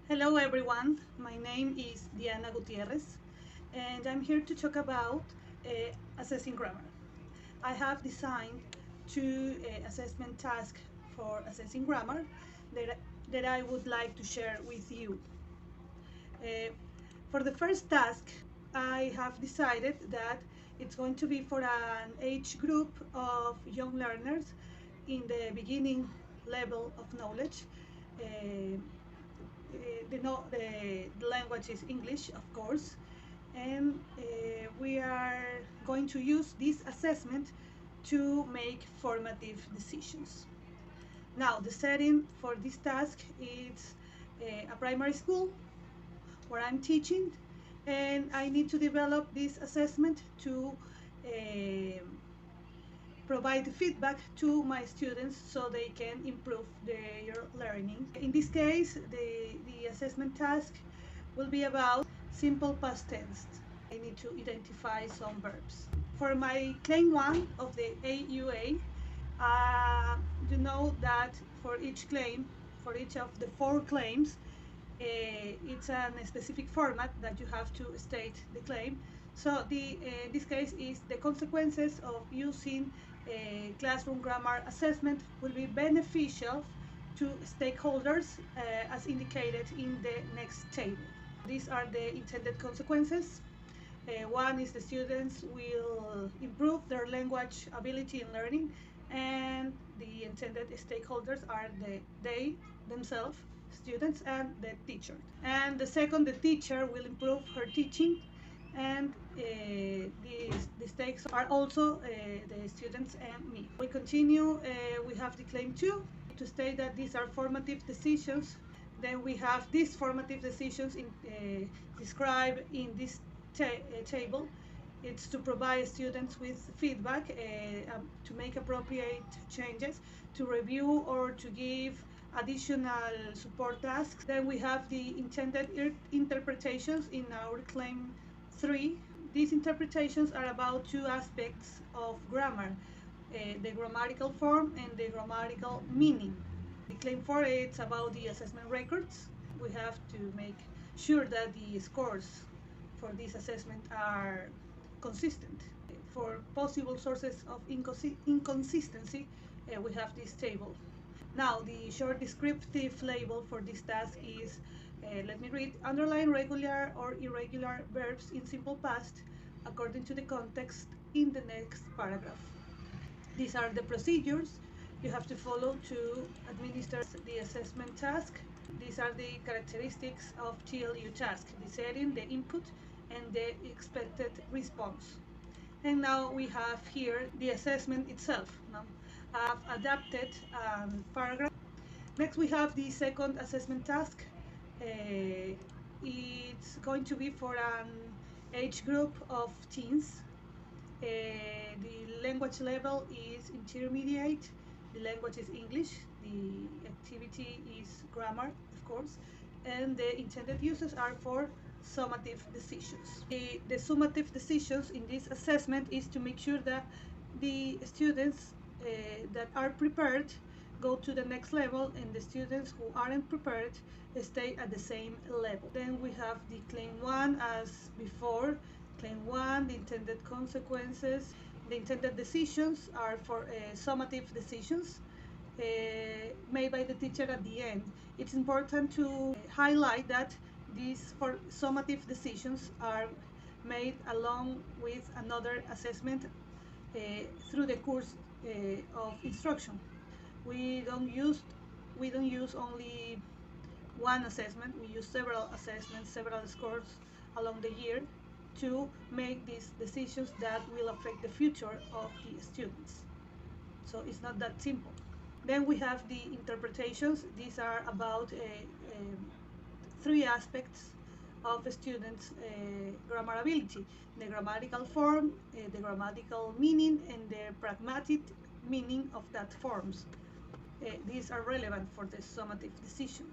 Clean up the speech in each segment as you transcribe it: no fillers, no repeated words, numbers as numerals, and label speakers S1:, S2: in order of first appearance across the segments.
S1: Hello everyone, my name is Diana Gutierrez and I'm here to talk about assessing grammar. I have designed two assessment tasks for assessing grammar that I would like to share with you. Uh, for the first task, I have decided that it's going to be for an age group of young learners in the beginning level of knowledge. Uh, the language is English, of course, and we are going to use this assessment to make formative decisions. Now, the setting for this task is a primary school where I'm teaching, and I need to develop this assessment to uh, provide feedback to my students so they can improve their learning. In this case, the assessment task will be about simple past tense. I need to identify some verbs. For my claim 1 of the AUA, you know that for each claim, for each of the 4 claims, it's a specific format that you have to state the claim. So this case is the consequences of using classroom grammar assessment will be beneficial to stakeholders as indicated in the next table. These are the intended consequences. One is the students will improve their language ability in learning, and the intended stakeholders are they themselves, students, and the teacher. And the second, the teacher will improve her teaching, and the stakes are also the students and me. We continue, we have the claim 2 to state that these are formative decisions. Then we have these formative decisions described in this table. It's to provide students with feedback, to make appropriate changes, to review or to give additional support tasks. Then we have the intended interpretations in our claim 3. These interpretations are about two aspects of grammar, the grammatical form and the grammatical meaning. The claim 4, it's about the assessment records. We have to make sure that the scores for this assessment are consistent. For possible sources of inconsistency, we have this table. Now, the short descriptive label for this task is, let me read, underline regular or irregular verbs in simple past according to the context in the next paragraph. These are the procedures you have to follow to administer the assessment task. These are the characteristics of TLU task, the setting, the input, and the expected response. And now we have here the assessment itself. Now, I've adapted paragraph. Next, we have the second assessment task. It's going to be for an age group of teens. The language level is intermediate. The language is English. The activity is grammar, of course. And the intended uses are for summative decisions. The summative decisions in this assessment is to make sure that the students that are prepared go to the next level, and the students who aren't prepared stay at the same level. Then we have the claim 1 as before. Claim 1, the intended consequences. The intended decisions are for summative decisions made by the teacher at the end. It's important to highlight that these for summative decisions are made along with another assessment through the course of instruction. We don't use only one assessment. We use several assessments, several scores along the year to make these decisions that will affect the future of the students. So it's not that simple. Then we have the interpretations. These are about three aspects of a student's grammar ability: the grammatical form, the grammatical meaning, and the pragmatic meaning of that forms. These are relevant for the summative decision.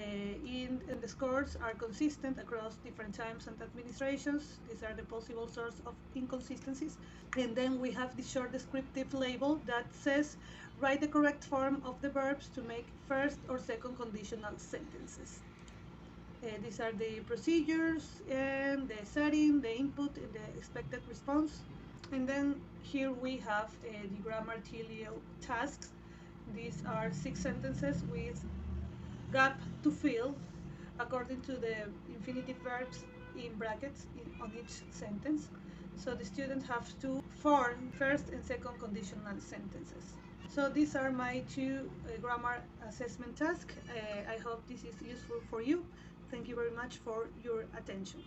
S1: and the scores are consistent across different times and administrations. These are the possible source of inconsistencies. And then we have the short descriptive label that says write the correct form of the verbs to make first or second conditional sentences. These are the procedures and the setting, the input, and the expected response. And then here we have the grammar TLEO tasks. These are 6 sentences with gap to fill according to the infinitive verbs in brackets on each sentence. So the students have to form first and second conditional sentences. So these are my 2 grammar assessment tasks. I hope this is useful for you. Thank you very much for your attention.